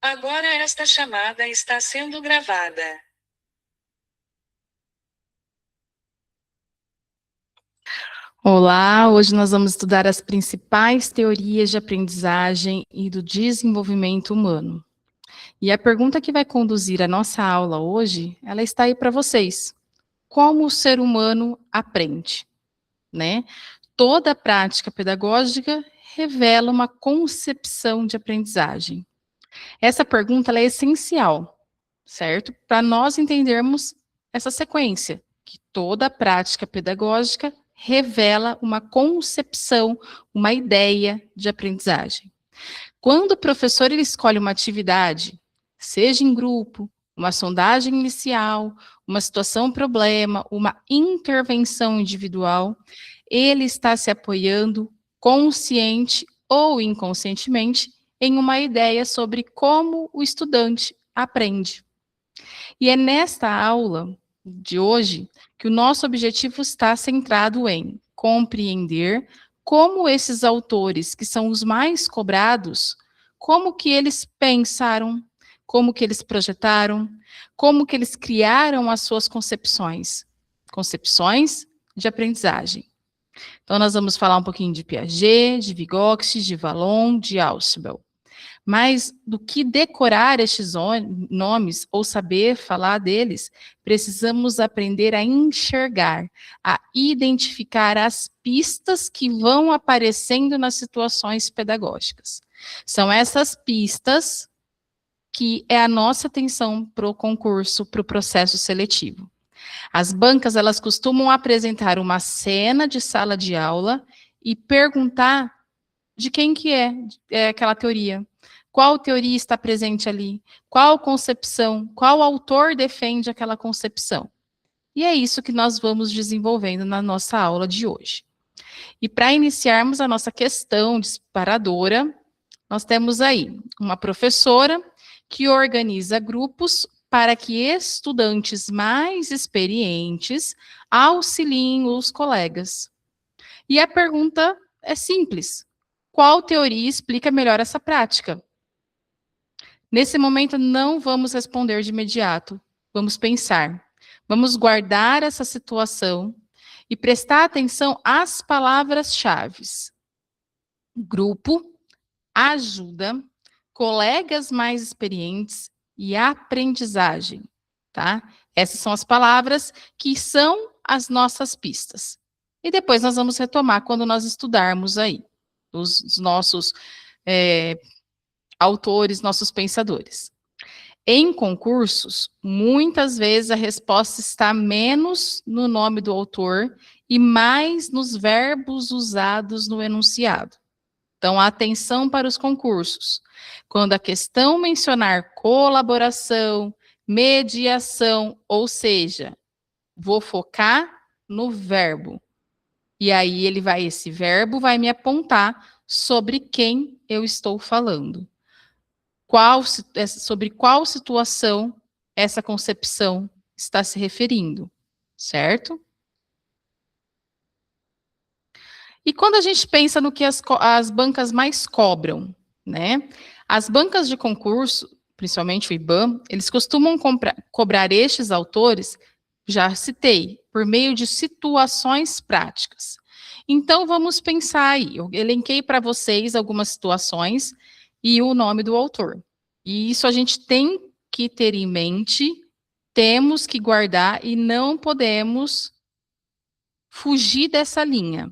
Agora esta chamada está sendo gravada. Olá, hoje nós vamos estudar as principais teorias de aprendizagem e do desenvolvimento humano. E a pergunta que vai conduzir a nossa aula hoje, ela está aí para vocês. Como o ser humano aprende, né? Toda prática pedagógica revela uma concepção de aprendizagem. Essa pergunta ela é essencial, certo? Para nós entendermos essa sequência, que toda prática pedagógica revela uma concepção, uma ideia de aprendizagem. Quando o professor ele escolhe uma atividade, seja em grupo, uma sondagem inicial, uma situação problema, uma intervenção individual, ele está se apoiando consciente ou inconscientemente em uma ideia sobre como o estudante aprende. E é nesta aula de hoje que o nosso objetivo está centrado em compreender como esses autores, que são os mais cobrados, como que eles pensaram, como que eles projetaram, como que eles criaram as suas concepções, concepções de aprendizagem. Então, nós vamos falar um pouquinho de Piaget, de Vygotsky, de Vallon, de Ausubel. Mas do que decorar estes nomes ou saber falar deles, precisamos aprender a enxergar, a identificar as pistas que vão aparecendo nas situações pedagógicas. São essas pistas que é a nossa atenção para o concurso, para o processo seletivo. As bancas, elas costumam apresentar uma cena de sala de aula e perguntar de quem que é aquela teoria. Qual teoria está presente ali? Qual concepção? Qual autor defende aquela concepção? E é isso que nós vamos desenvolvendo na nossa aula de hoje. E para iniciarmos a nossa questão disparadora, nós temos aí uma professora que organiza grupos para que estudantes mais experientes auxiliem os colegas. E a pergunta é simples: qual teoria explica melhor essa prática? Nesse momento, não vamos responder de imediato. Vamos pensar. Vamos guardar essa situação e prestar atenção às palavras-chave: grupo, ajuda, colegas mais experientes e aprendizagem, tá? Essas são as palavras que são as nossas pistas. E depois nós vamos retomar quando nós estudarmos aí os nossos autores, nossos pensadores. Em concursos, muitas vezes a resposta está menos no nome do autor e mais nos verbos usados no enunciado. Então, atenção para os concursos. Quando a questão mencionar colaboração, mediação, ou seja, vou focar no verbo. E aí esse verbo vai me apontar sobre quem eu estou falando. Sobre qual situação essa concepção está se referindo, certo? E quando a gente pensa no que as bancas mais cobram, né? As bancas de concurso, principalmente o IBAM, eles costumam cobrar estes autores, já citei, por meio de situações práticas. Então, vamos pensar aí. Eu elenquei para vocês algumas situações e o nome do autor. E isso a gente tem que ter em mente, temos que guardar e não podemos fugir dessa linha.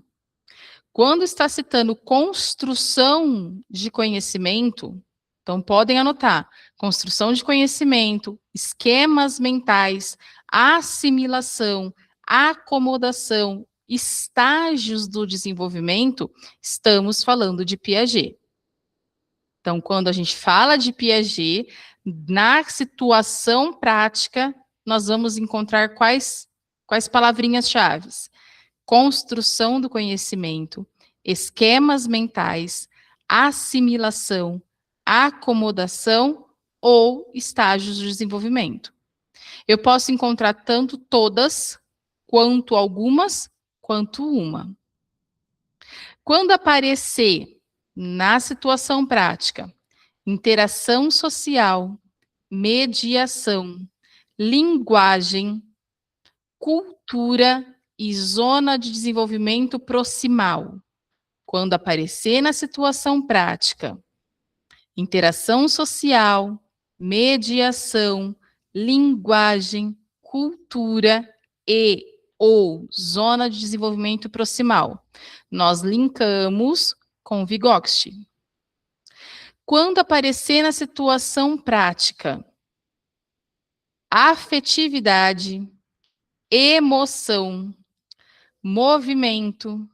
Quando está citando construção de conhecimento, então podem anotar: construção de conhecimento, esquemas mentais, assimilação, acomodação, estágios do desenvolvimento, estamos falando de Piaget. Então, quando a gente fala de Piaget, na situação prática, nós vamos encontrar quais palavrinhas-chave: construção do conhecimento, esquemas mentais, assimilação, acomodação ou estágios de desenvolvimento. Eu posso encontrar tanto todas, quanto algumas, quanto uma. Quando aparecer na situação prática interação social, mediação, linguagem, cultura e zona de desenvolvimento proximal. Quando aparecer na situação prática, interação social, mediação, linguagem, cultura e ou zona de desenvolvimento proximal. Nós linkamos com Vygotsky. Quando aparecer na situação prática, afetividade, emoção, movimento,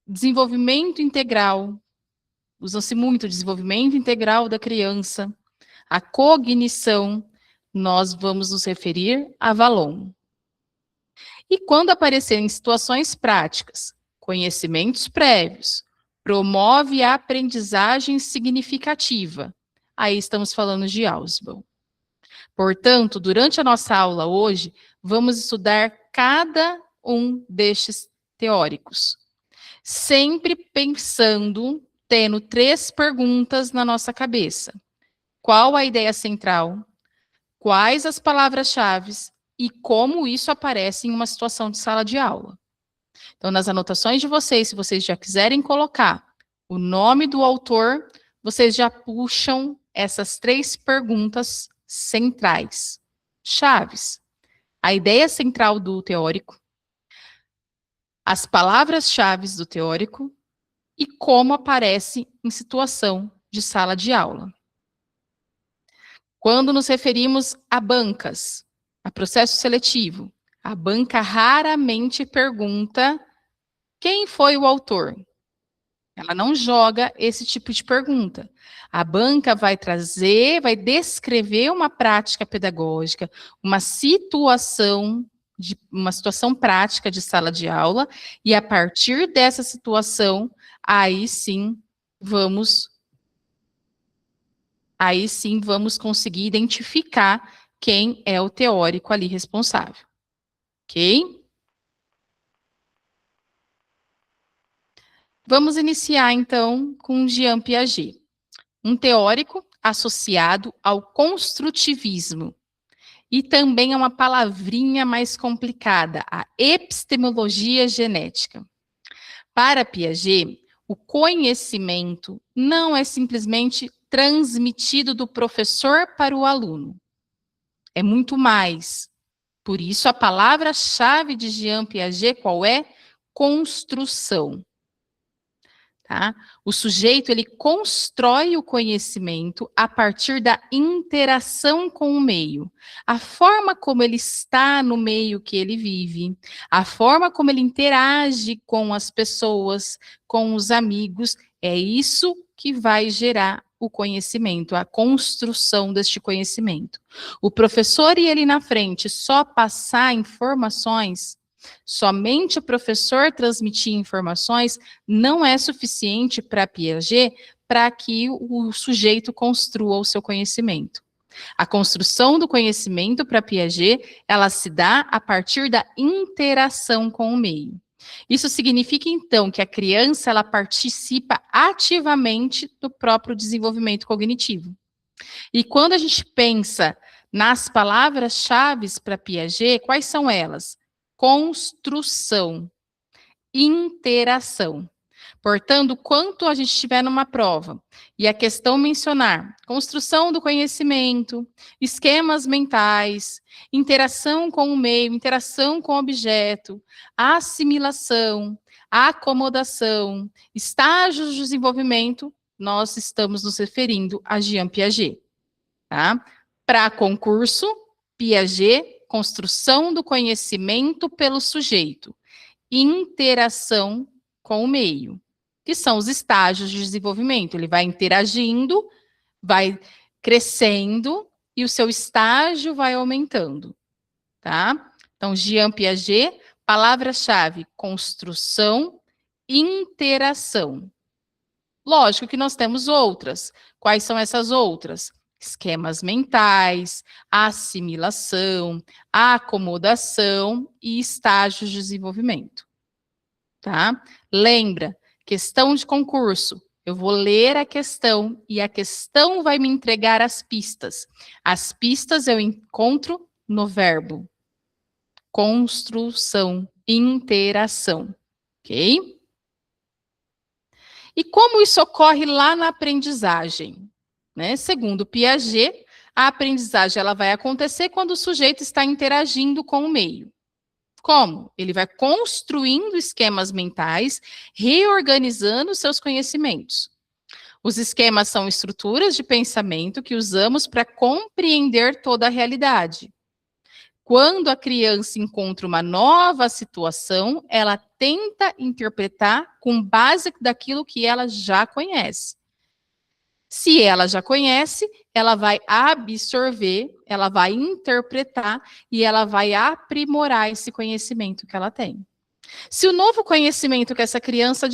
desenvolvimento integral, usa-se muito o desenvolvimento integral da criança, a cognição, nós vamos nos referir a Vallon. E quando aparecer em situações práticas, conhecimentos prévios, promove a aprendizagem significativa, aí estamos falando de Ausubel. Portanto, durante a nossa aula hoje, vamos estudar cada um destes teóricos, sempre pensando, tendo 3 perguntas na nossa cabeça. Qual a ideia central? Quais as palavras-chave e como isso aparece em uma situação de sala de aula? Então, nas anotações de vocês, se vocês já quiserem colocar o nome do autor, vocês já puxam essas 3 perguntas centrais, chaves. A ideia central do teórico, as palavras-chave do teórico e como aparece em situação de sala de aula. Quando nos referimos a bancas, a processo seletivo, a banca raramente pergunta quem foi o autor. Ela não joga esse tipo de pergunta. A banca vai trazer, vai descrever uma prática pedagógica, uma situação prática de sala de aula, e a partir dessa situação, aí sim vamos conseguir identificar quem é o teórico ali responsável. Ok? Vamos iniciar, então, com Jean Piaget, um teórico associado ao construtivismo. E também é uma palavrinha mais complicada, a epistemologia genética. Para Piaget, o conhecimento não é simplesmente transmitido do professor para o aluno. É muito mais. Por isso, a palavra-chave de Jean Piaget, qual é? Construção. Tá? O sujeito, ele constrói o conhecimento a partir da interação com o meio. A forma como ele está no meio que ele vive, a forma como ele interage com as pessoas, com os amigos, é isso que vai gerar o conhecimento, a construção deste conhecimento. O professor e ele na frente só passar informações, somente o professor transmitir informações não é suficiente para Piaget para que o sujeito construa o seu conhecimento. A construção do conhecimento para Piaget, ela se dá a partir da interação com o meio. Isso significa, então, que a criança ela participa ativamente do próprio desenvolvimento cognitivo. E quando a gente pensa nas palavras-chave para Piaget, quais são elas? Construção, interação. Portanto, quando a gente estiver numa prova e a questão mencionar construção do conhecimento, esquemas mentais, interação com o meio, interação com o objeto, assimilação, acomodação, estágios de desenvolvimento, nós estamos nos referindo a Jean Piaget. Tá? Para concurso, Piaget, construção do conhecimento pelo sujeito, interação com o meio, que são os estágios de desenvolvimento. Ele vai interagindo, vai crescendo e o seu estágio vai aumentando, tá? Então, Jean Piaget, palavra-chave, construção, interação. Lógico que nós temos outras. Quais são essas outras? Esquemas mentais, assimilação, acomodação e estágios de desenvolvimento. Tá? Lembra, questão de concurso. Eu vou ler a questão e a questão vai me entregar as pistas. As pistas eu encontro no verbo. Construção, interação. Ok? E como isso ocorre lá na aprendizagem? Né? Segundo Piaget, a aprendizagem ela vai acontecer quando o sujeito está interagindo com o meio. Como? Ele vai construindo esquemas mentais, reorganizando seus conhecimentos. Os esquemas são estruturas de pensamento que usamos para compreender toda a realidade. Quando a criança encontra uma nova situação, ela tenta interpretar com base daquilo que ela já conhece. Se ela já conhece, ela vai absorver, ela vai interpretar e ela vai aprimorar esse conhecimento que ela tem. Se o novo conhecimento que essa criança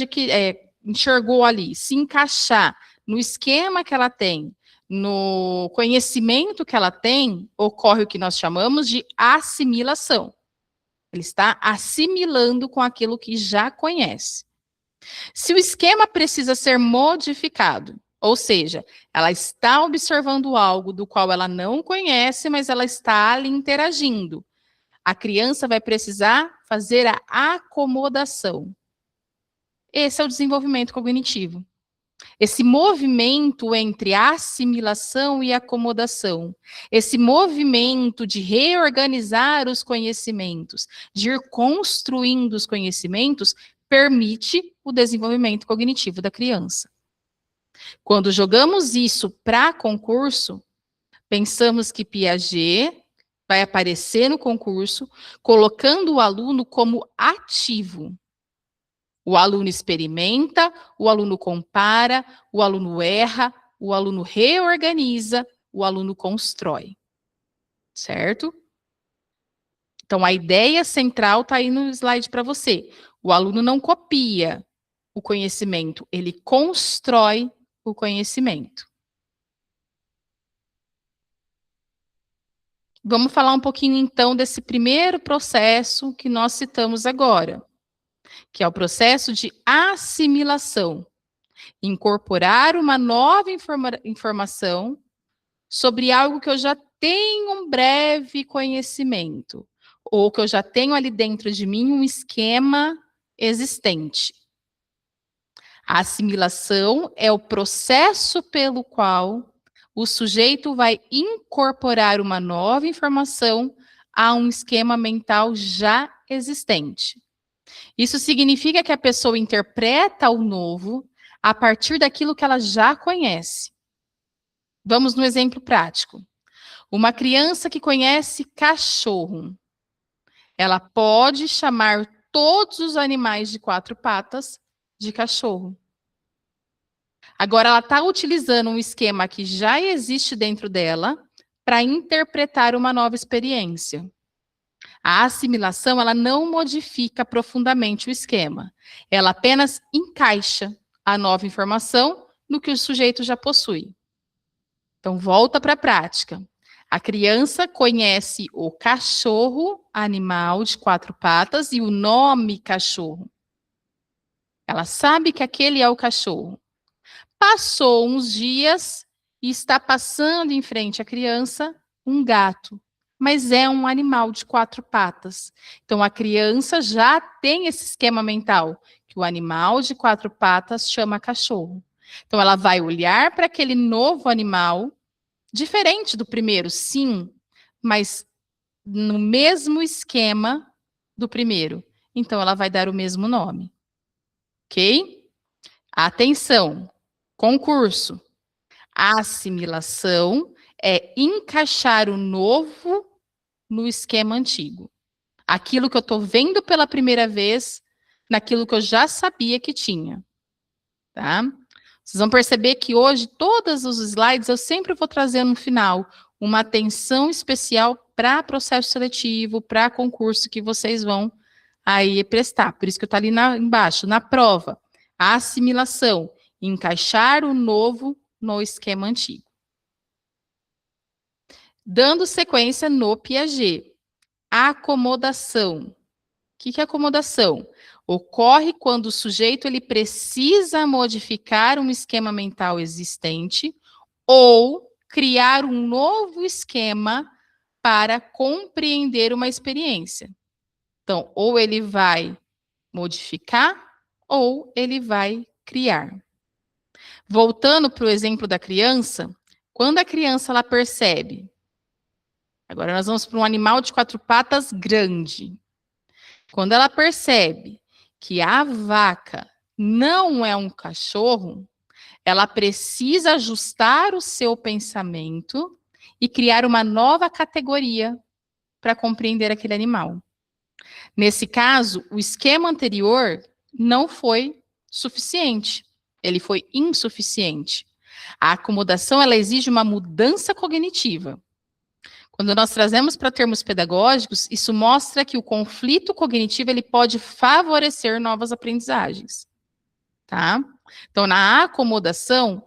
enxergou ali se encaixar no esquema que ela tem, no conhecimento que ela tem, ocorre o que nós chamamos de assimilação. Ele está assimilando com aquilo que já conhece. Se o esquema precisa ser modificado, ou seja, ela está observando algo do qual ela não conhece, mas ela está ali interagindo, a criança vai precisar fazer a acomodação. Esse é o desenvolvimento cognitivo. Esse movimento entre assimilação e acomodação, esse movimento de reorganizar os conhecimentos, de ir construindo os conhecimentos, permite o desenvolvimento cognitivo da criança. Quando jogamos isso para concurso, pensamos que Piaget vai aparecer no concurso, colocando o aluno como ativo. O aluno experimenta, o aluno compara, o aluno erra, o aluno reorganiza, o aluno constrói. Certo? Então, a ideia central está aí no slide para você. O aluno não copia o conhecimento, ele constrói o conhecimento. Vamos falar um pouquinho, então, desse primeiro processo que nós citamos agora, que é o processo de assimilação. Incorporar uma nova informação sobre algo que eu já tenho um breve conhecimento, ou que eu já tenho ali dentro de mim um esquema existente. A assimilação é o processo pelo qual o sujeito vai incorporar uma nova informação a um esquema mental já existente. Isso significa que a pessoa interpreta o novo a partir daquilo que ela já conhece. Vamos no exemplo prático. Uma criança que conhece cachorro, ela pode chamar todos os animais de quatro patas de cachorro. Agora, ela está utilizando um esquema que já existe dentro dela para interpretar uma nova experiência. A assimilação, ela não modifica profundamente o esquema. Ela apenas encaixa a nova informação no que o sujeito já possui. Então, volta para a prática. A criança conhece o cachorro, animal de quatro patas, e o nome cachorro. Ela sabe que aquele é o cachorro. Passou uns dias e está passando em frente à criança um gato, mas é um animal de quatro patas. Então, a criança já tem esse esquema mental, que o animal de quatro patas chama cachorro. Então, ela vai olhar para aquele novo animal, diferente do primeiro, sim, mas no mesmo esquema do primeiro. Então, ela vai dar o mesmo nome. Ok? Atenção! Concurso. A assimilação é encaixar o novo no esquema antigo. Aquilo que eu estou vendo pela primeira vez, naquilo que eu já sabia que tinha. Tá? Vocês vão perceber que hoje, todos os slides, eu sempre vou trazer no final uma atenção especial para processo seletivo, para concurso que vocês vão aí prestar. Por isso que eu estou ali embaixo, na prova. A assimilação. Encaixar o novo no esquema antigo. Dando sequência no Piaget. Acomodação. O que é acomodação? Ocorre quando o sujeito ele precisa modificar um esquema mental existente ou criar um novo esquema para compreender uma experiência. Então, ou ele vai modificar ou ele vai criar. Voltando para o exemplo da criança, quando a criança ela percebe, agora nós vamos para um animal de 4 patas grande. Quando ela percebe que a vaca não é um cachorro, ela precisa ajustar o seu pensamento e criar uma nova categoria para compreender aquele animal. Nesse caso, o esquema anterior não foi suficiente, ele foi insuficiente. A acomodação ela exige uma mudança cognitiva. Quando nós trazemos para termos pedagógicos, isso mostra que o conflito cognitivo ele pode favorecer novas aprendizagens, tá? Então, na acomodação,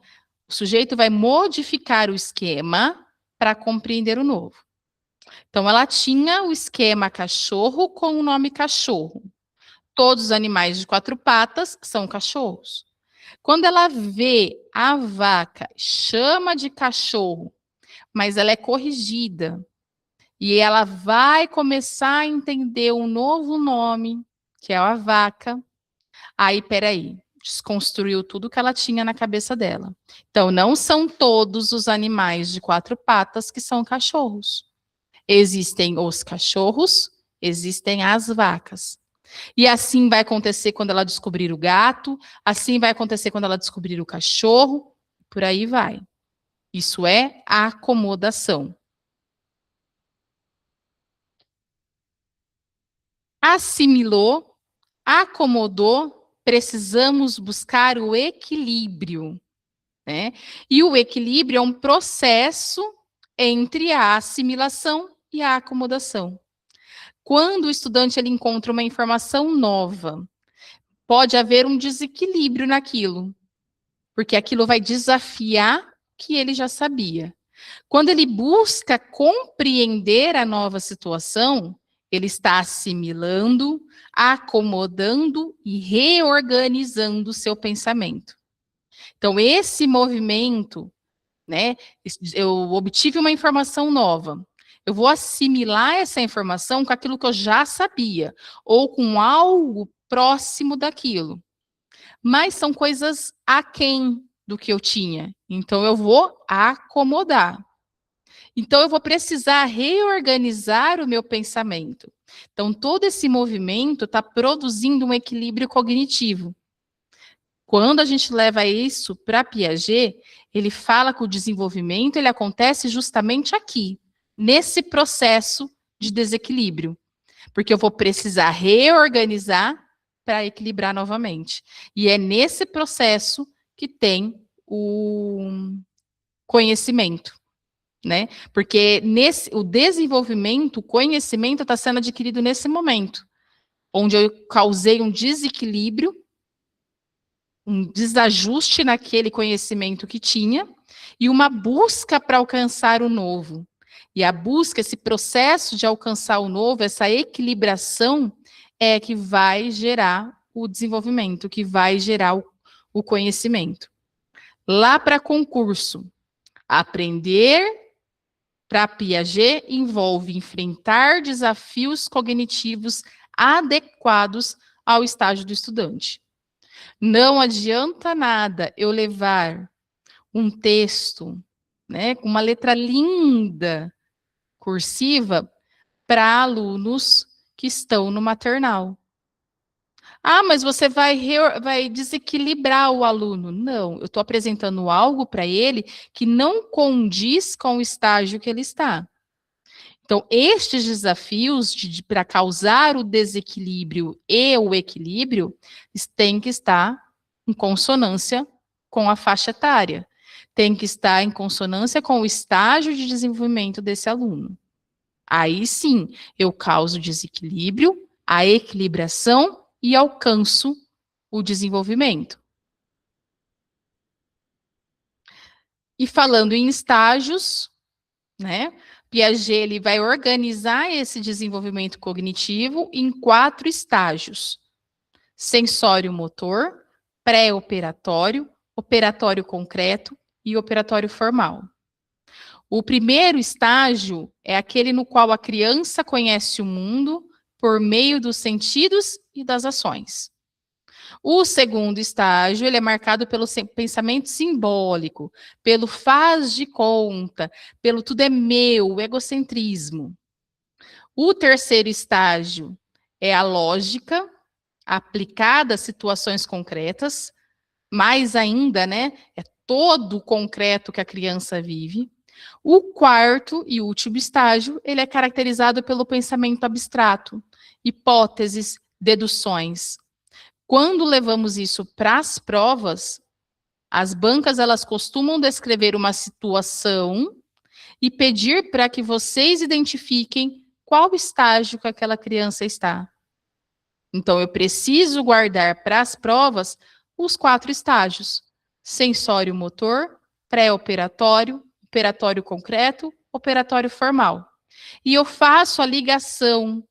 o sujeito vai modificar o esquema para compreender o novo. Então, ela tinha o esquema cachorro com o nome cachorro. Todos os animais de 4 patas são cachorros. Quando ela vê a vaca, chama de cachorro, mas ela é corrigida, e ela vai começar a entender um novo nome, que é a vaca. Aí, peraí, desconstruiu tudo que ela tinha na cabeça dela. Então, não são todos os animais de 4 patas que são cachorros. Existem os cachorros, existem as vacas. E assim vai acontecer quando ela descobrir o gato, assim vai acontecer quando ela descobrir o cachorro, por aí vai. Isso é acomodação. Assimilou, acomodou, precisamos buscar o equilíbrio, né? E o equilíbrio é um processo entre a assimilação e a acomodação. Quando o estudante ele encontra uma informação nova, pode haver um desequilíbrio naquilo, porque aquilo vai desafiar o que ele já sabia. Quando ele busca compreender a nova situação, ele está assimilando, acomodando e reorganizando o seu pensamento. Então, esse movimento, né? Eu obtive uma informação nova. Eu vou assimilar essa informação com aquilo que eu já sabia, ou com algo próximo daquilo. Mas são coisas aquém do que eu tinha. Então, eu vou acomodar. Então, eu vou precisar reorganizar o meu pensamento. Então, todo esse movimento está produzindo um equilíbrio cognitivo. Quando a gente leva isso para Piaget, ele fala que o desenvolvimento ele acontece justamente aqui, nesse processo de desequilíbrio. Porque eu vou precisar reorganizar para equilibrar novamente. E é nesse processo que tem o conhecimento. Né? Porque o desenvolvimento, o conhecimento está sendo adquirido nesse momento, onde eu causei um desequilíbrio, um desajuste naquele conhecimento que tinha, e uma busca para alcançar o novo. E a busca, esse processo de alcançar o novo, essa equilibração, é que vai gerar o desenvolvimento, que vai gerar o conhecimento. Lá para concurso, aprender para Piaget, envolve enfrentar desafios cognitivos adequados ao estágio do estudante. Não adianta nada eu levar um texto, né, com uma letra linda, cursiva, para alunos que estão no maternal. Ah, mas você vai desequilibrar o aluno. Não, eu estou apresentando algo para ele que não condiz com o estágio que ele está. Então, estes desafios para causar o desequilíbrio e o equilíbrio têm que estar em consonância com a faixa etária, tem que estar em consonância com o estágio de desenvolvimento desse aluno. Aí sim, eu causo desequilíbrio, a equilibração e alcanço o desenvolvimento. E falando em estágios, né? Piaget ele vai organizar esse desenvolvimento cognitivo em 4 estágios. sensório motor, pré-operatório, operatório concreto e operatório formal. O primeiro estágio é aquele no qual a criança conhece o mundo por meio dos sentidos e das ações. O segundo estágio, ele é marcado pelo pensamento simbólico, pelo faz de conta, pelo tudo é meu, o egocentrismo. O terceiro estágio é a lógica aplicada a situações concretas, mais ainda, né, é todo o concreto que a criança vive. O quarto e último estágio, ele é caracterizado pelo pensamento abstrato, hipóteses, deduções. Quando levamos isso para as provas, as bancas elas costumam descrever uma situação e pedir para que vocês identifiquem qual estágio que aquela criança está. Então, eu preciso guardar para as provas os 4 estágios: sensório motor, pré-operatório, operatório concreto, operatório formal. E eu faço a ligação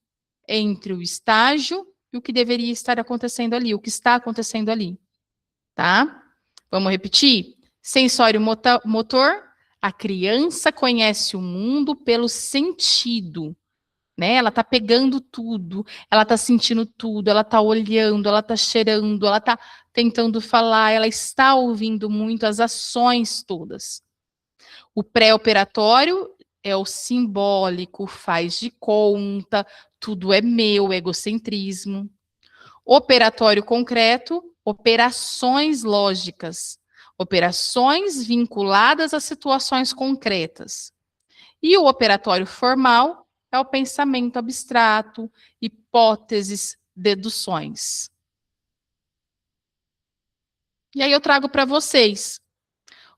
entre o estágio e o que deveria estar acontecendo ali, o que está acontecendo ali, tá? Vamos repetir? Sensório motor, a criança conhece o mundo pelo sentido, né? Ela tá pegando tudo, ela tá sentindo tudo, ela tá olhando, ela tá cheirando, ela tá tentando falar, ela está ouvindo muito as ações todas. O pré-operatório é o simbólico, faz de conta, tudo é meu, egocentrismo. Operatório concreto, operações lógicas, operações vinculadas a situações concretas. E o operatório formal é o pensamento abstrato, hipóteses, deduções. E aí eu trago para vocês.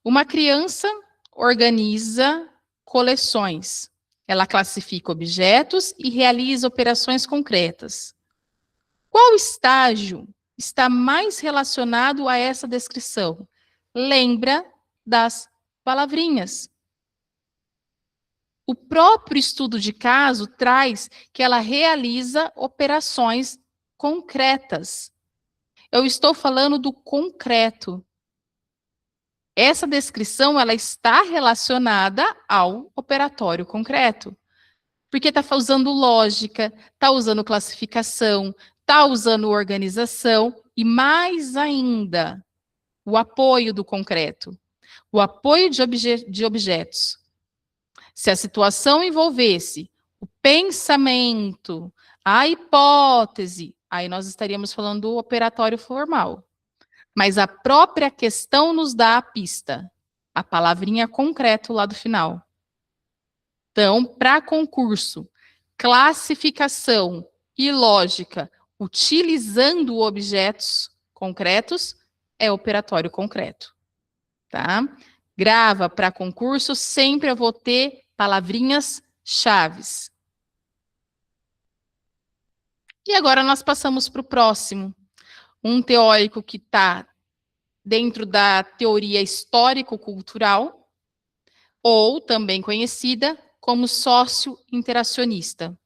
Uma criança organiza coleções. Ela classifica objetos e realiza operações concretas. Qual estágio está mais relacionado a essa descrição? Lembra das palavrinhas. O próprio estudo de caso traz que ela realiza operações concretas. Eu estou falando do concreto. Essa descrição ela está relacionada ao operatório concreto. Porque está usando lógica, está usando classificação, está usando organização e, mais ainda, o apoio do concreto, o apoio de objetos. Se a situação envolvesse o pensamento, a hipótese, aí nós estaríamos falando do operatório formal. Mas a própria questão nos dá a pista, a palavrinha concreto lá do final. Então, para concurso, classificação e lógica, utilizando objetos concretos, é operatório concreto, tá? Grava para concurso, sempre eu vou ter palavrinhas chaves. E agora nós passamos para o próximo. Um teórico que está dentro da teoria histórico-cultural, ou também conhecida como sócio-interacionista.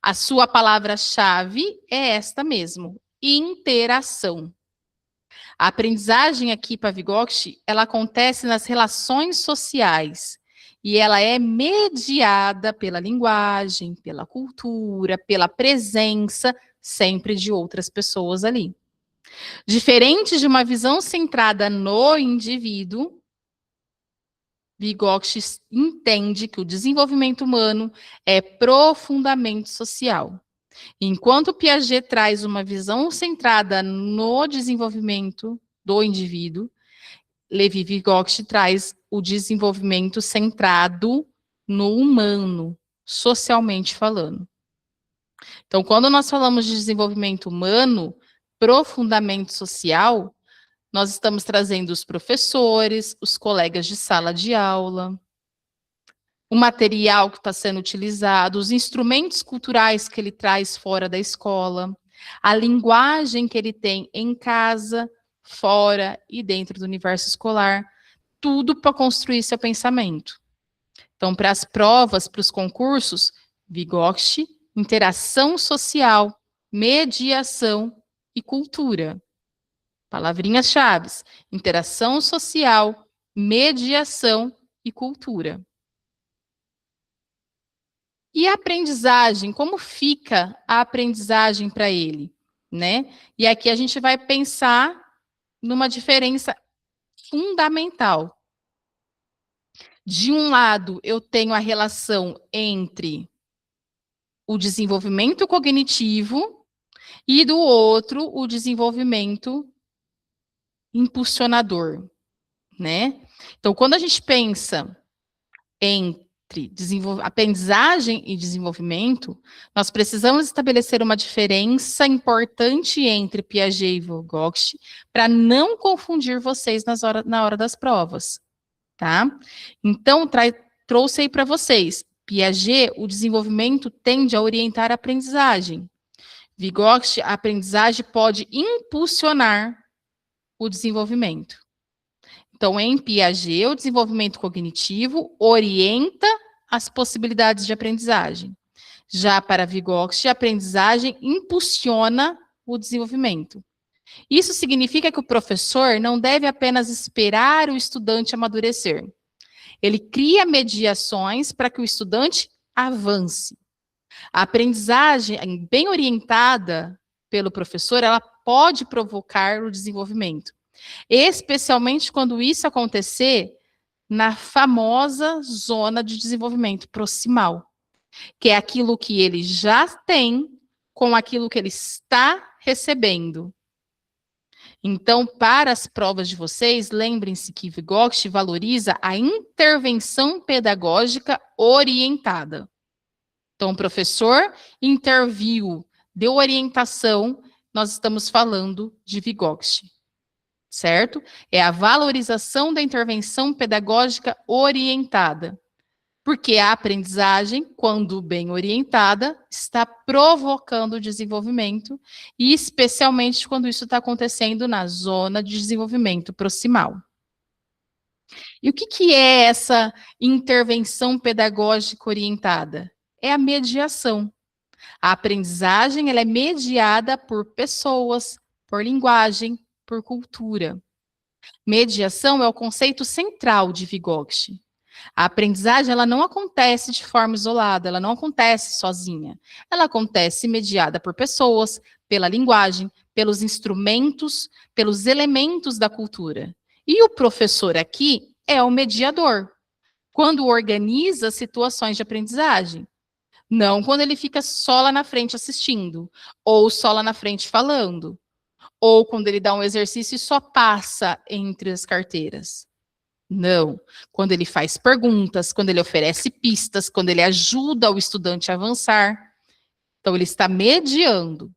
A sua palavra-chave é esta mesmo, interação. A aprendizagem aqui para Vygotsky, ela acontece nas relações sociais e ela é mediada pela linguagem, pela cultura, pela presença sempre de outras pessoas ali. Diferente de uma visão centrada no indivíduo, Vygotsky entende que o desenvolvimento humano é profundamente social. Enquanto Piaget traz uma visão centrada no desenvolvimento do indivíduo, Levi-Vygotsky traz o desenvolvimento centrado no humano, socialmente falando. Então, quando nós falamos de desenvolvimento humano, profundamente social, nós estamos trazendo os professores, os colegas de sala de aula, o material que está sendo utilizado, os instrumentos culturais que ele traz fora da escola, a linguagem que ele tem em casa, fora e dentro do universo escolar, tudo para construir seu pensamento. Então, para as provas, para os concursos, Vygotsky, interação social, mediação e cultura. Palavrinhas-chave: interação social, mediação e cultura. E a aprendizagem, como fica a aprendizagem para ele, né? E aqui a gente vai pensar numa diferença fundamental. De um lado, eu tenho a relação entre o desenvolvimento cognitivo e do outro, o desenvolvimento impulsionador, né? Então, quando a gente pensa entre aprendizagem e desenvolvimento, nós precisamos estabelecer uma diferença importante entre Piaget e Vygotsky para não confundir vocês na hora das provas, tá? Então, trouxe aí para vocês. Piaget, o desenvolvimento tende a orientar a aprendizagem. Vygotsky, a aprendizagem pode impulsionar o desenvolvimento. Então, em Piaget, o desenvolvimento cognitivo orienta as possibilidades de aprendizagem. Já para Vygotsky, a aprendizagem impulsiona o desenvolvimento. Isso significa que o professor não deve apenas esperar o estudante amadurecer. Ele cria mediações para que o estudante avance. A aprendizagem bem orientada pelo professor, ela pode provocar o desenvolvimento. Especialmente quando isso acontecer na famosa zona de desenvolvimento proximal, que é aquilo que ele já tem com aquilo que ele está recebendo. Então, para as provas de vocês, lembrem-se que Vygotsky valoriza a intervenção pedagógica orientada. Então, o professor interviu, deu orientação, nós estamos falando de Vygotsky, certo? É a valorização da intervenção pedagógica orientada. Porque a aprendizagem, quando bem orientada, está provocando o desenvolvimento, e especialmente quando isso está acontecendo na zona de desenvolvimento proximal. E o que é essa intervenção pedagógica orientada? É a mediação. A aprendizagem ela é mediada por pessoas, por linguagem, por cultura. Mediação é o conceito central de Vygotsky. A aprendizagem ela não acontece de forma isolada, ela não acontece sozinha. Ela acontece mediada por pessoas, pela linguagem, pelos instrumentos, pelos elementos da cultura. E o professor aqui é o mediador, quando organiza situações de aprendizagem. Não quando ele fica só lá na frente assistindo, ou só lá na frente falando, ou quando ele dá um exercício e só passa entre as carteiras. Não. Quando ele faz perguntas, quando ele oferece pistas, quando ele ajuda o estudante a avançar. Então, ele está mediando.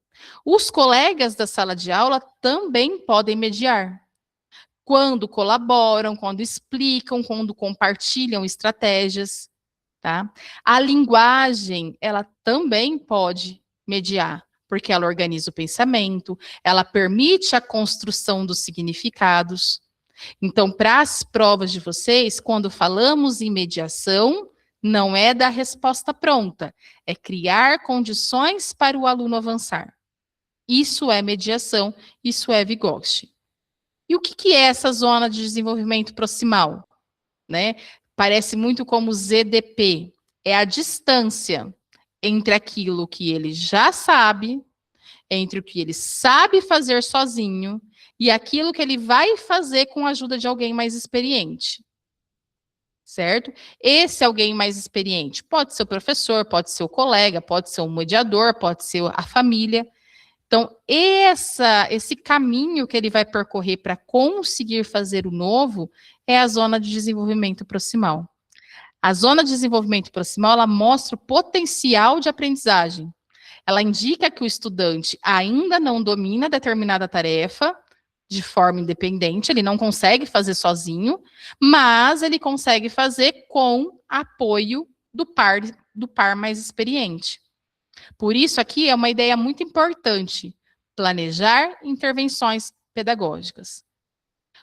Os colegas da sala de aula também podem mediar. Quando colaboram, quando explicam, quando compartilham estratégias. Tá? A linguagem, ela também pode mediar, porque ela organiza o pensamento, ela permite a construção dos significados. Então, para as provas de vocês, quando falamos em mediação, não é dar resposta pronta, é criar condições para o aluno avançar. Isso é mediação, isso é Vygotsky. E o que é essa zona de desenvolvimento proximal? Né? Parece muito como ZDP, é a distância entre aquilo que ele já sabe, entre o que ele sabe fazer sozinho, e aquilo que ele vai fazer com a ajuda de alguém mais experiente. Certo? Esse alguém mais experiente pode ser o professor, pode ser o colega, pode ser o mediador, pode ser a família. Então, esse caminho que ele vai percorrer para conseguir fazer o novo é a zona de desenvolvimento proximal. A zona de desenvolvimento proximal, ela mostra o potencial de aprendizagem. Ela indica que o estudante ainda não domina determinada tarefa, de forma independente, ele não consegue fazer sozinho, mas ele consegue fazer com apoio do par mais experiente. Por isso, aqui é uma ideia muito importante, planejar intervenções pedagógicas.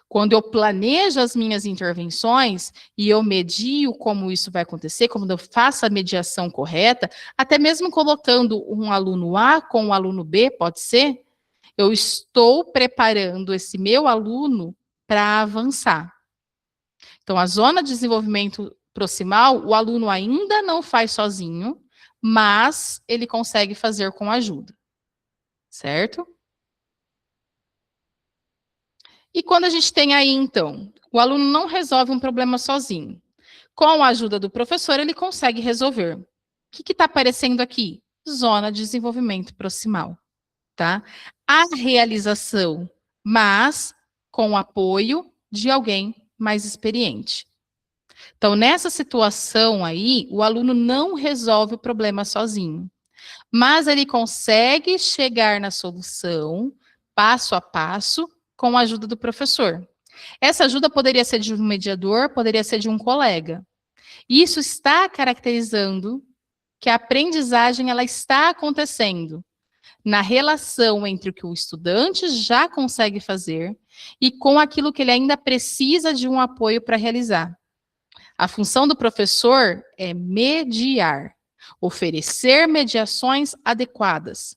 Quando eu planejo as minhas intervenções e eu medio como isso vai acontecer, como eu faço a mediação correta, até mesmo colocando um aluno A com um aluno B, pode ser, Eu estou preparando esse meu aluno para avançar. Então, a zona de desenvolvimento proximal, o aluno ainda não faz sozinho, mas ele consegue fazer com ajuda, certo? E quando a gente tem aí, então, o aluno não resolve um problema sozinho. Com a ajuda do professor, ele consegue resolver. O que está aparecendo aqui? Zona de desenvolvimento proximal, tá? A realização, mas com o apoio de alguém mais experiente. Então, nessa situação aí, o aluno não resolve o problema sozinho, mas ele consegue chegar na solução, passo a passo, com a ajuda do professor. Essa ajuda poderia ser de um mediador, poderia ser de um colega. Isso está caracterizando que a aprendizagem ela está acontecendo na relação entre o que o estudante já consegue fazer e com aquilo que ele ainda precisa de um apoio para realizar. A função do professor é mediar, oferecer mediações adequadas,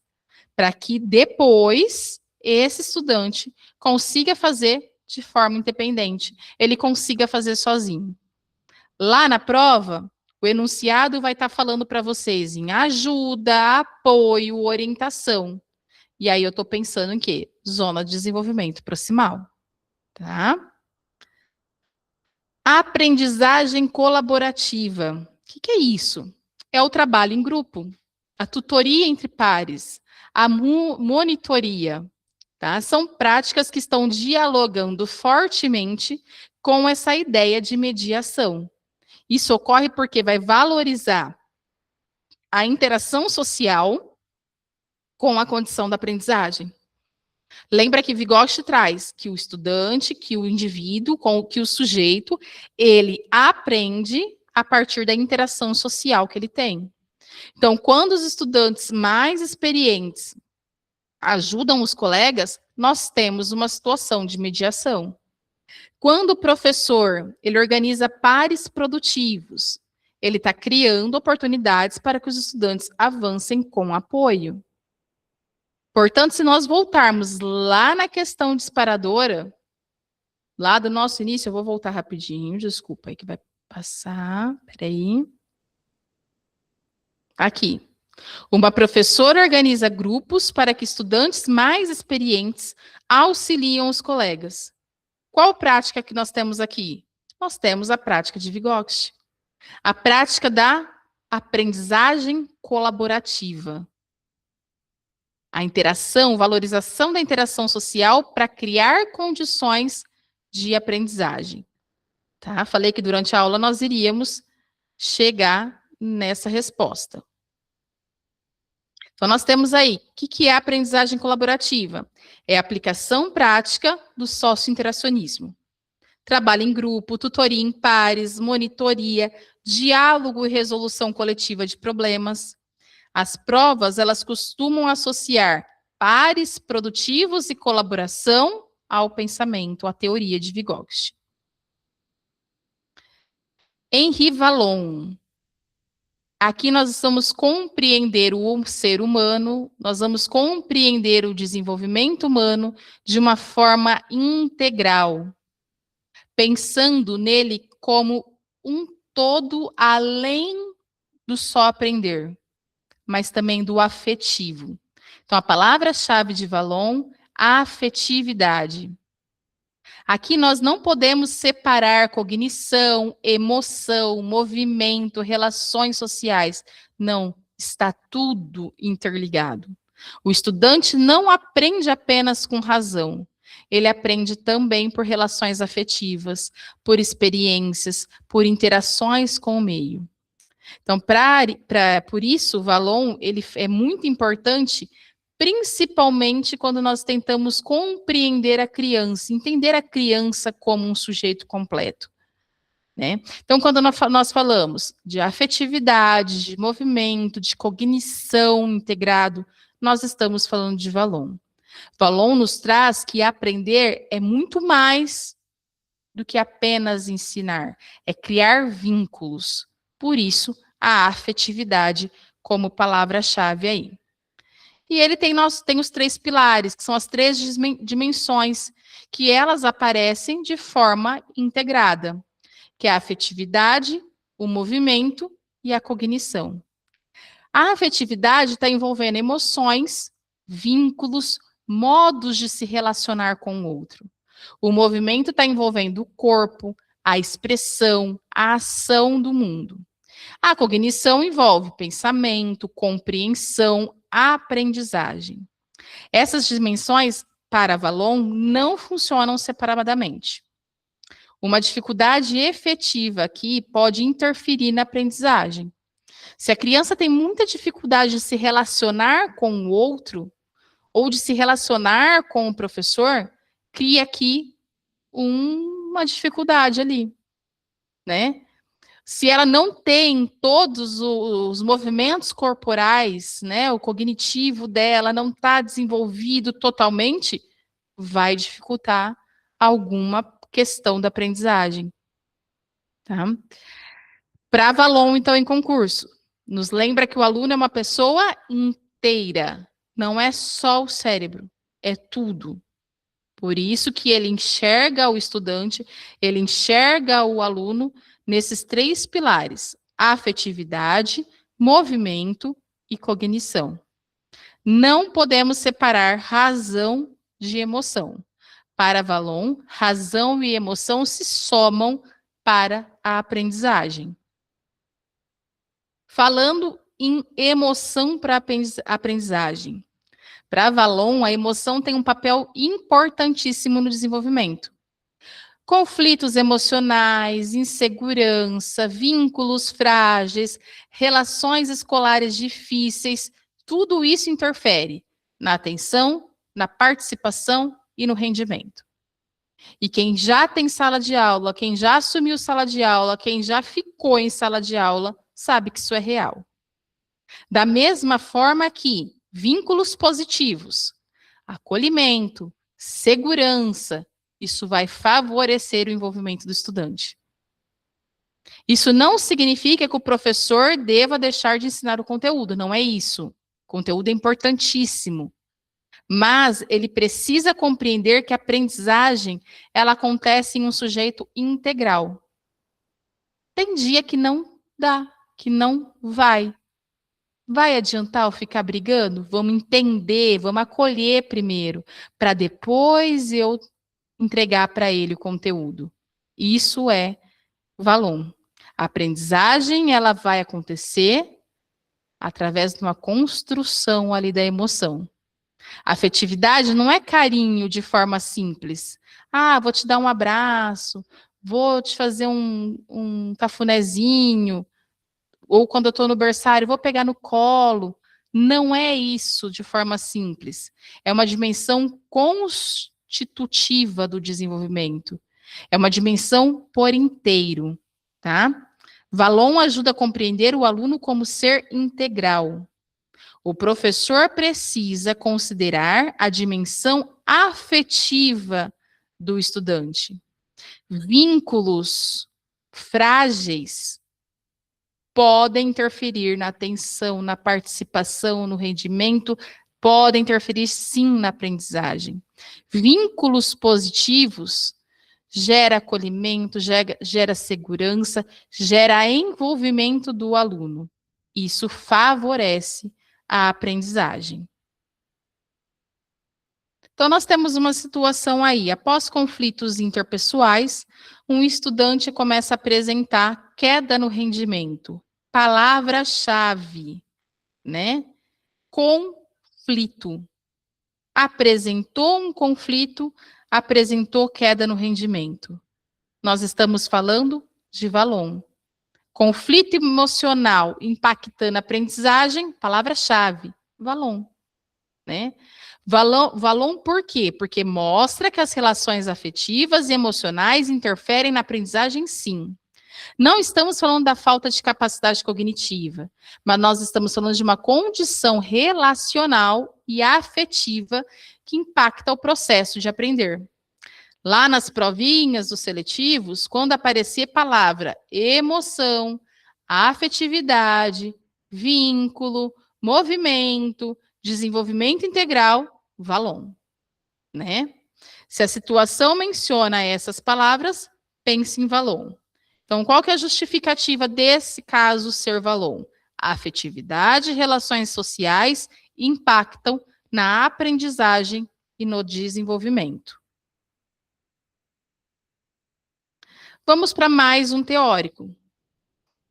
para que depois esse estudante consiga fazer de forma independente, ele consiga fazer sozinho. Lá na prova, o enunciado vai estar falando para vocês em ajuda, apoio, orientação. E aí eu estou pensando em quê? Zona de desenvolvimento proximal, tá? Aprendizagem colaborativa. O que é isso? É o trabalho em grupo, a tutoria entre pares, a monitoria, tá? São práticas que estão dialogando fortemente com essa ideia de mediação. Isso ocorre porque vai valorizar a interação social com a condição da aprendizagem. Lembra que Vygotsky traz que o estudante, que o indivíduo, que o sujeito, ele aprende a partir da interação social que ele tem. Então, quando os estudantes mais experientes ajudam os colegas, nós temos uma situação de mediação. Quando o professor ele organiza pares produtivos, ele está criando oportunidades para que os estudantes avancem com apoio. Portanto, se nós voltarmos lá na questão disparadora, lá do nosso início, eu vou voltar rapidinho, desculpa aí que vai passar, peraí. Aqui. Uma professora organiza grupos para que estudantes mais experientes auxiliam os colegas. Qual prática que nós temos aqui? Nós temos a prática de Vygotsky. A prática da aprendizagem colaborativa. A interação, valorização da interação social para criar condições de aprendizagem. Tá? Falei que durante a aula nós iríamos chegar nessa resposta. Então, nós temos aí, o que é a aprendizagem colaborativa? É a aplicação prática do sócio-interacionismo. Trabalho em grupo, tutoria em pares, monitoria, diálogo e resolução coletiva de problemas. As provas, elas costumam associar pares produtivos e colaboração ao pensamento, à teoria de Vygotsky. Henri Vallon. Aqui nós vamos compreender o ser humano, nós vamos compreender o desenvolvimento humano de uma forma integral, pensando nele como um todo além do só aprender, mas também do afetivo. Então, a palavra-chave de Vallon, afetividade. Aqui nós não podemos separar cognição, emoção, movimento, relações sociais. Não, está tudo interligado. O estudante não aprende apenas com razão. Ele aprende também por relações afetivas, por experiências, por interações com o meio. Então, por isso, o Vallon ele é muito importante, principalmente quando nós tentamos compreender a criança, entender a criança como um sujeito completo. Né? Então, quando nós falamos de afetividade, de movimento, de cognição integrado, nós estamos falando de Vallon. Vallon nos traz que aprender é muito mais do que apenas ensinar, é criar vínculos. Por isso, a afetividade como palavra-chave aí. E ele tem os 3 pilares, que são as 3 dimensões, que elas aparecem de forma integrada, que é a afetividade, o movimento e a cognição. A afetividade está envolvendo emoções, vínculos, modos de se relacionar com o outro. O movimento está envolvendo o corpo, a expressão, a ação do mundo. A cognição envolve pensamento, compreensão, aprendizagem. Essas dimensões, para Vallon, não funcionam separadamente. Uma dificuldade efetiva aqui pode interferir na aprendizagem. Se a criança tem muita dificuldade de se relacionar com o outro, ou de se relacionar com o professor, cria aqui uma dificuldade ali, né? Se ela não tem todos os movimentos corporais, né, o cognitivo dela não está desenvolvido totalmente, vai dificultar alguma questão da aprendizagem. Tá? Para Vallon, então, em concurso, nos lembra que o aluno é uma pessoa inteira, não é só o cérebro, é tudo. Por isso que ele enxerga o estudante, ele enxerga o aluno nesses 3 pilares: afetividade, movimento e cognição. Não podemos separar razão de emoção. Para Vallon, razão e emoção se somam para a aprendizagem. Falando em emoção para a aprendizagem. Para Vallon, a emoção tem um papel importantíssimo no desenvolvimento. Conflitos emocionais, insegurança, vínculos frágeis, relações escolares difíceis, tudo isso interfere na atenção, na participação e no rendimento. E quem já tem sala de aula, quem já assumiu sala de aula, quem já ficou em sala de aula, sabe que isso é real. Da mesma forma que vínculos positivos, acolhimento, segurança, isso vai favorecer o envolvimento do estudante. Isso não significa que o professor deva deixar de ensinar o conteúdo, não é isso. O conteúdo é importantíssimo. Mas ele precisa compreender que a aprendizagem, ela acontece em um sujeito integral. Tem dia que não dá, que não vai. Vai adiantar eu ficar brigando? Vamos entender, vamos acolher primeiro, para depois eu entregar para ele o conteúdo. Isso é Vallon. A aprendizagem, ela vai acontecer através de uma construção ali da emoção. A afetividade não é carinho de forma simples. Ah, vou te dar um abraço, vou te fazer um cafunézinho, ou quando eu estou no berçário, vou pegar no colo. Não é isso de forma simples. É uma dimensão constitutiva do desenvolvimento. É uma dimensão por inteiro, tá? Vallon ajuda a compreender o aluno como ser integral. O professor precisa considerar a dimensão afetiva do estudante. Vínculos frágeis podem interferir na atenção, na participação, no rendimento, podem interferir sim na aprendizagem. Vínculos positivos gera acolhimento, gera segurança, gera envolvimento do aluno. Isso favorece a aprendizagem. Então, nós temos uma situação aí, após conflitos interpessoais, um estudante começa a apresentar queda no rendimento. Palavra-chave, né? Conflito. Apresentou um conflito, apresentou queda no rendimento. Nós estamos falando de Vallon. Conflito emocional impactando a aprendizagem, palavra-chave, Vallon, né? Vallon por quê? Porque mostra que as relações afetivas e emocionais interferem na aprendizagem, sim. Não estamos falando da falta de capacidade cognitiva, mas nós estamos falando de uma condição relacional e afetiva que impacta o processo de aprender. Lá nas provinhas dos seletivos, quando aparecer palavra emoção, afetividade, vínculo, movimento, desenvolvimento integral, Valon, né? Se a situação menciona essas palavras, pense em Valon. Então, qual que é a justificativa desse caso ser Valon? A afetividade e relações sociais impactam na aprendizagem e no desenvolvimento. Vamos para mais um teórico.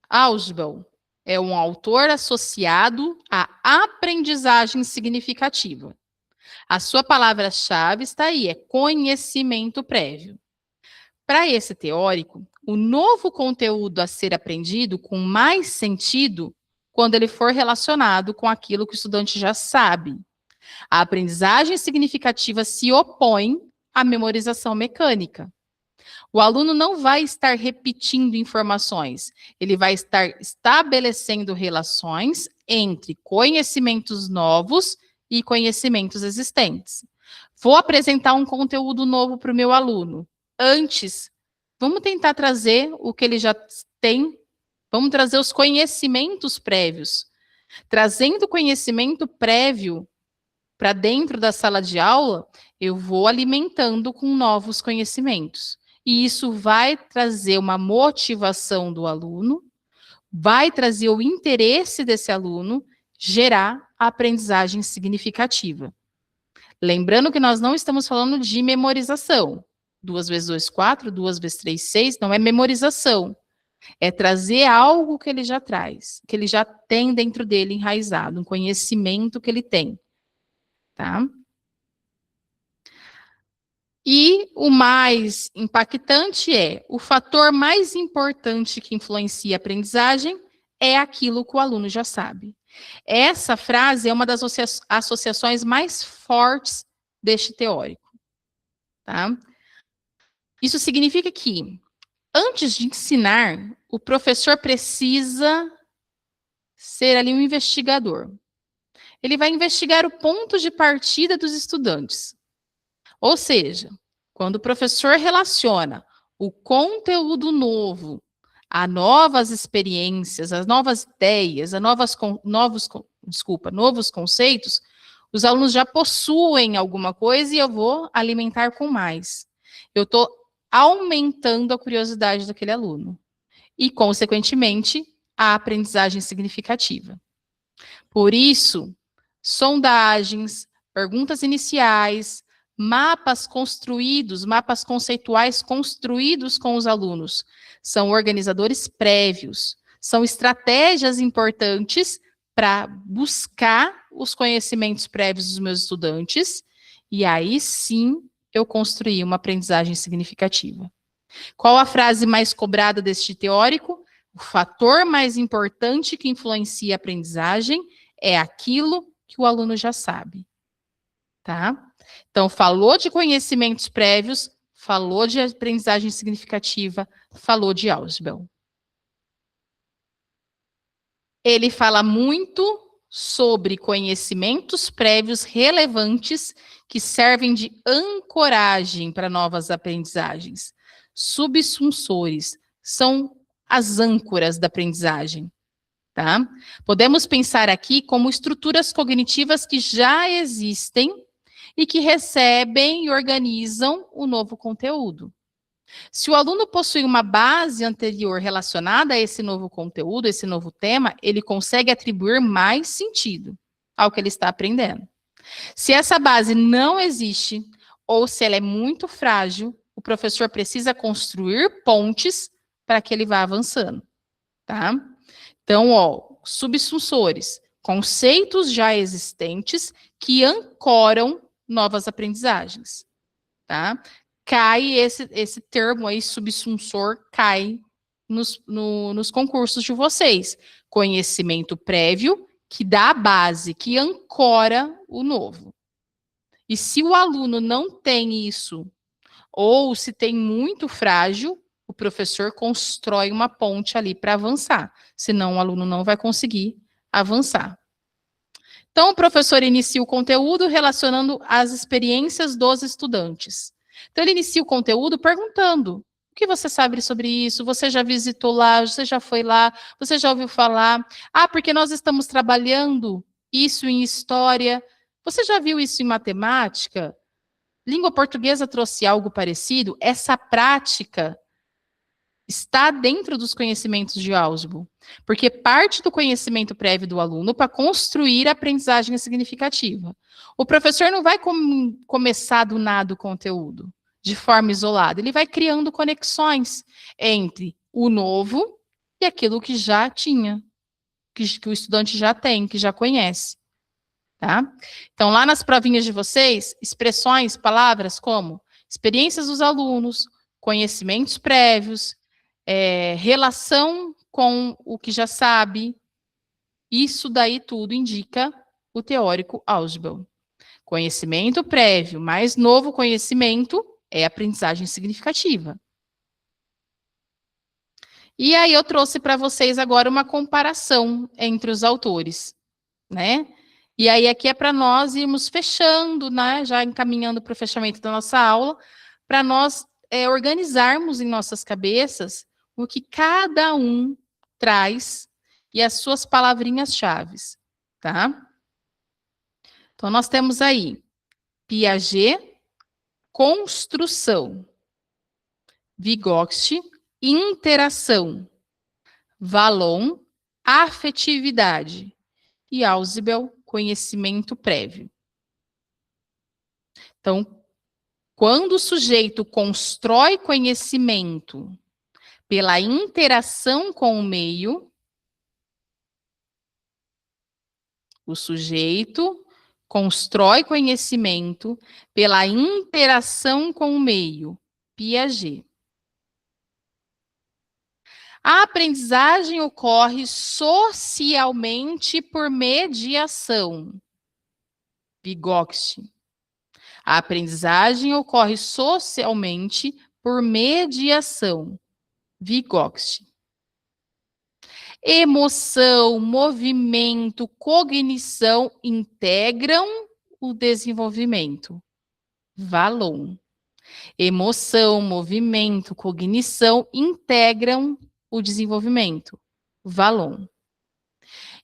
Ausubel é um autor associado à aprendizagem significativa. A sua palavra-chave está aí, é conhecimento prévio. Para esse teórico, o novo conteúdo a ser aprendido com mais sentido quando ele for relacionado com aquilo que o estudante já sabe. A aprendizagem significativa se opõe à memorização mecânica. O aluno não vai estar repetindo informações, ele vai estar estabelecendo relações entre conhecimentos novos e conhecimentos existentes. Vou apresentar um conteúdo novo para o meu aluno. Antes, vamos tentar trazer o que ele já tem, vamos trazer os conhecimentos prévios. Trazendo conhecimento prévio para dentro da sala de aula, eu vou alimentando com novos conhecimentos. E isso vai trazer uma motivação do aluno, vai trazer o interesse desse aluno, gerar a aprendizagem significativa. Lembrando que nós não estamos falando de memorização. 2 vezes 2, 4, 2 vezes 3, 6, não é memorização. É trazer algo que ele já traz, que ele já tem dentro dele enraizado, um conhecimento que ele tem. Tá? E o mais impactante é, o fator mais importante que influencia a aprendizagem é aquilo que o aluno já sabe. Essa frase é uma das associações mais fortes deste teórico. Tá? Isso significa que, antes de ensinar, o professor precisa ser ali um investigador. Ele vai investigar o ponto de partida dos estudantes. Ou seja, quando o professor relaciona o conteúdo novo a novas experiências, a novas ideias, a novos conceitos, os alunos já possuem alguma coisa e eu vou alimentar com mais. Eu estou aumentando a curiosidade daquele aluno e, consequentemente, a aprendizagem significativa. Por isso, sondagens, perguntas iniciais, mapas construídos, mapas conceituais construídos com os alunos, são organizadores prévios, são estratégias importantes para buscar os conhecimentos prévios dos meus estudantes, e aí sim eu construí uma aprendizagem significativa. Qual a frase mais cobrada deste teórico? O fator mais importante que influencia a aprendizagem é aquilo que o aluno já sabe. Tá? Então, falou de conhecimentos prévios, falou de aprendizagem significativa, falou de Ausubel. Ele fala muito sobre conhecimentos prévios relevantes que servem de ancoragem para novas aprendizagens. Subsunsores são as âncoras da aprendizagem. Tá? Podemos pensar aqui como estruturas cognitivas que já existem e que recebem e organizam o novo conteúdo. Se o aluno possui uma base anterior relacionada a esse novo conteúdo, esse novo tema, ele consegue atribuir mais sentido ao que ele está aprendendo. Se essa base não existe, ou se ela é muito frágil, o professor precisa construir pontes para que ele vá avançando. Tá? Então, subsunsores, conceitos já existentes que ancoram novas aprendizagens, tá? Cai esse termo aí, subsunsor, cai nos concursos de vocês. Conhecimento prévio que dá a base, que ancora o novo. E se o aluno não tem isso, ou se tem muito frágil, o professor constrói uma ponte ali para avançar, senão o aluno não vai conseguir avançar. Então, o professor inicia o conteúdo relacionando as experiências dos estudantes. Então, ele inicia o conteúdo perguntando: o que você sabe sobre isso? Você já visitou lá? Você já foi lá? Você já ouviu falar? Ah, porque nós estamos trabalhando isso em história. Você já viu isso em matemática? Língua portuguesa trouxe algo parecido? Essa prática está dentro dos conhecimentos de Ausubel, porque parte do conhecimento prévio do aluno para construir a aprendizagem significativa. O professor não vai começar do nada o conteúdo, de forma isolada, ele vai criando conexões entre o novo e aquilo que já tinha, que o estudante já tem, que já conhece. Tá? Então, lá nas provinhas de vocês, expressões, palavras como experiências dos alunos, conhecimentos prévios, relação com o que já sabe, isso daí tudo indica o teórico Ausubel. Conhecimento prévio, mais novo conhecimento é aprendizagem significativa. E aí eu trouxe para vocês agora uma comparação entre os autores, né? E aí aqui é para nós irmos fechando, né? Já encaminhando para o fechamento da nossa aula, para nós organizarmos em nossas cabeças o que cada um traz e as suas palavrinhas-chave, tá? Então, nós temos aí Piaget, construção, Vygotsky, interação, Vallon, afetividade e Ausubel, conhecimento prévio. Então, quando o sujeito constrói conhecimento pela interação com o meio, o sujeito constrói conhecimento pela interação com o meio, Piaget. A aprendizagem ocorre socialmente por mediação, Vygotsky. A aprendizagem ocorre socialmente por mediação, Vygotsky. Emoção, movimento, cognição integram o desenvolvimento. Vallon. Emoção, movimento, cognição integram o desenvolvimento. Vallon.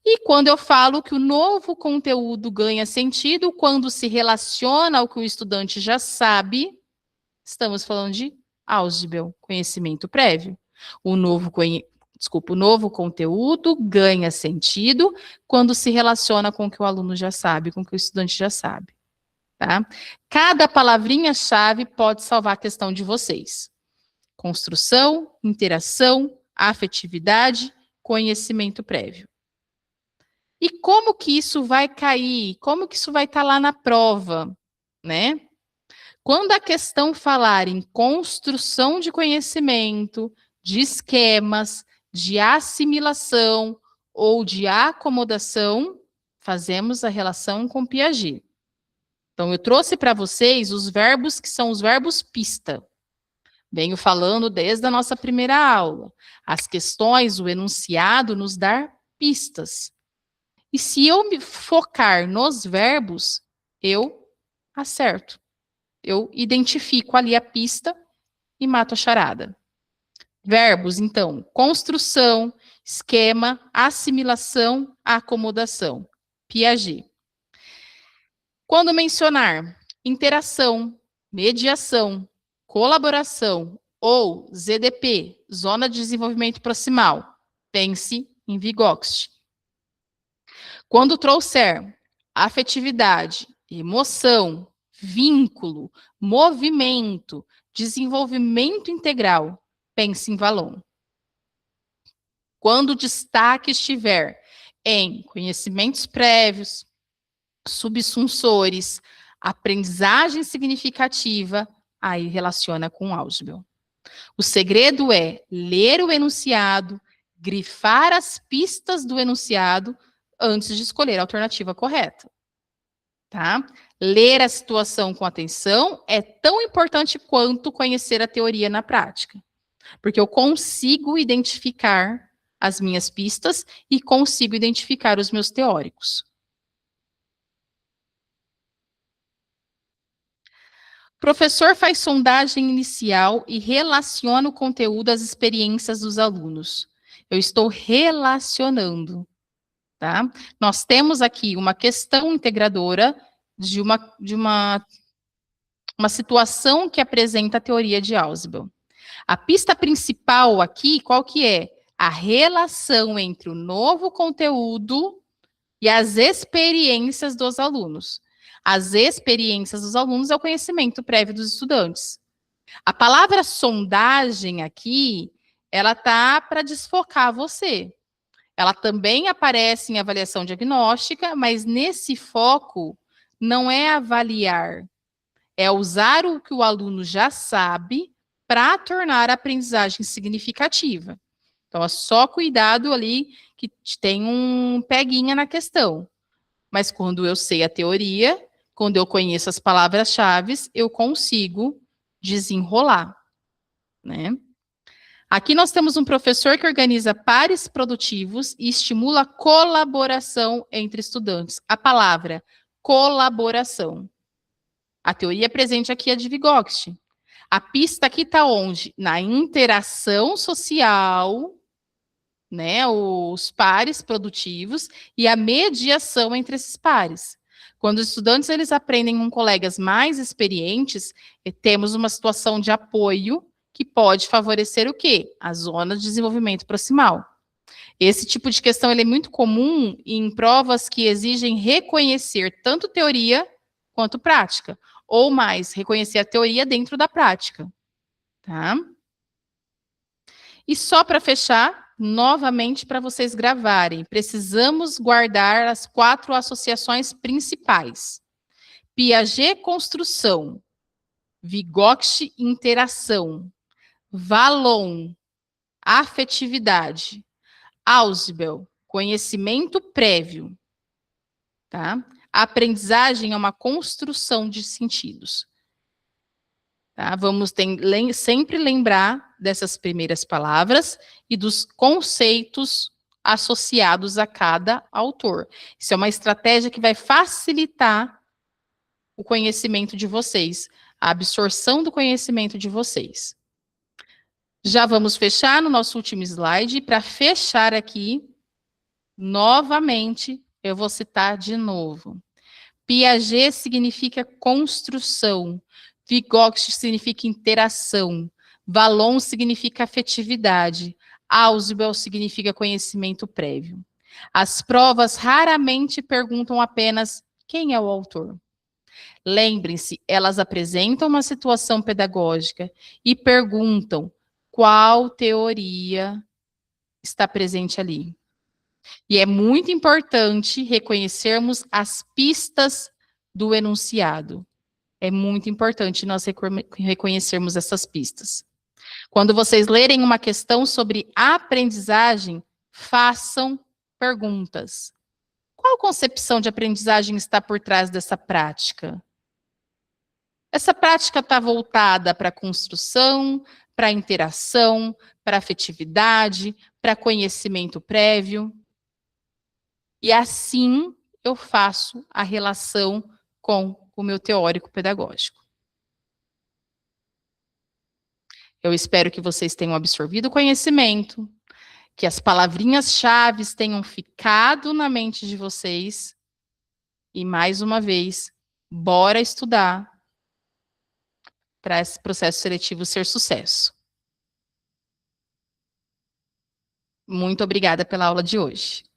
E quando eu falo que o novo conteúdo ganha sentido quando se relaciona ao que o estudante já sabe, estamos falando de Ausubel, conhecimento prévio. O novo conteúdo ganha sentido quando se relaciona com o que o aluno já sabe, com o que o estudante já sabe. Tá? Cada palavrinha-chave pode salvar a questão de vocês. Construção, interação, afetividade, conhecimento prévio. E como que isso vai cair? Como que isso vai estar lá na prova, né? Quando a questão falar em construção de conhecimento, de esquemas, de assimilação ou de acomodação, fazemos a relação com Piaget. Então, eu trouxe para vocês os verbos que são os verbos pista. Venho falando desde a nossa primeira aula. As questões, o enunciado nos dá pistas. E se eu me focar nos verbos, eu acerto. Eu identifico ali a pista e mato a charada. Verbos, então, construção, esquema, assimilação, acomodação. Piaget. Quando mencionar interação, mediação, colaboração ou ZDP, Zona de Desenvolvimento Proximal, pense em Vygotsky. Quando trouxer afetividade, emoção, vínculo, movimento, desenvolvimento integral, pense em Vallon. Quando o destaque estiver em conhecimentos prévios, subsunsores, aprendizagem significativa, aí relaciona com Ausubel. O segredo é ler o enunciado, grifar as pistas do enunciado antes de escolher a alternativa correta. Tá? Ler a situação com atenção é tão importante quanto conhecer a teoria na prática, porque eu consigo identificar as minhas pistas e consigo identificar os meus teóricos. O professor faz sondagem inicial e relaciona o conteúdo às experiências dos alunos. Eu estou relacionando. tá? Nós temos aqui uma questão integradora de uma situação que apresenta a teoria de Ausubel. A pista principal aqui, qual que é? A relação entre o novo conteúdo e as experiências dos alunos. As experiências dos alunos é o conhecimento prévio dos estudantes. A palavra sondagem aqui, ela tá para desfocar você. Ela também aparece em avaliação diagnóstica, mas nesse foco não é avaliar, é usar o que o aluno já sabe para tornar a aprendizagem significativa. Então, é só cuidado ali que tem um peguinha na questão. Mas quando eu sei a teoria, quando eu conheço as palavras-chave, eu consigo desenrolar, né? Aqui nós temos um professor que organiza pares produtivos e estimula a colaboração entre estudantes. A palavra colaboração. A teoria presente aqui é de Vygotsky. A pista aqui está onde? Na interação social, né? Os pares produtivos e a mediação entre esses pares. Quando os estudantes eles aprendem com colegas mais experientes, temos uma situação de apoio que pode favorecer o quê? A zona de desenvolvimento proximal. Esse tipo de questão ele é muito comum em provas que exigem reconhecer tanto teoria quanto prática, ou mais, reconhecer a teoria dentro da prática, tá? E só para fechar, novamente para vocês gravarem, precisamos guardar as 4 associações principais. Piaget, construção. Vygotsky, interação. Vallon, afetividade. Ausubel, conhecimento prévio. Tá? A aprendizagem é uma construção de sentidos. Tá? Vamos sempre lembrar dessas primeiras palavras e dos conceitos associados a cada autor. Isso é uma estratégia que vai facilitar o conhecimento de vocês, a absorção do conhecimento de vocês. Já vamos fechar no nosso último slide. Para fechar aqui, novamente, eu vou citar de novo. Piaget significa construção. Vygotsky significa interação. Vallon significa afetividade. Ausubel significa conhecimento prévio. As provas raramente perguntam apenas quem é o autor. Lembrem-se, elas apresentam uma situação pedagógica e perguntam qual teoria está presente ali. E é muito importante reconhecermos as pistas do enunciado. É muito importante nós reconhecermos essas pistas. Quando vocês lerem uma questão sobre aprendizagem, façam perguntas. Qual concepção de aprendizagem está por trás dessa prática? Essa prática está voltada para a construção, para a interação, para a afetividade, para conhecimento prévio. E assim eu faço a relação com o meu teórico pedagógico. Eu espero que vocês tenham absorvido o conhecimento, que as palavrinhas-chave tenham ficado na mente de vocês. E, mais uma vez, bora estudar para esse processo seletivo ser sucesso. Muito obrigada pela aula de hoje.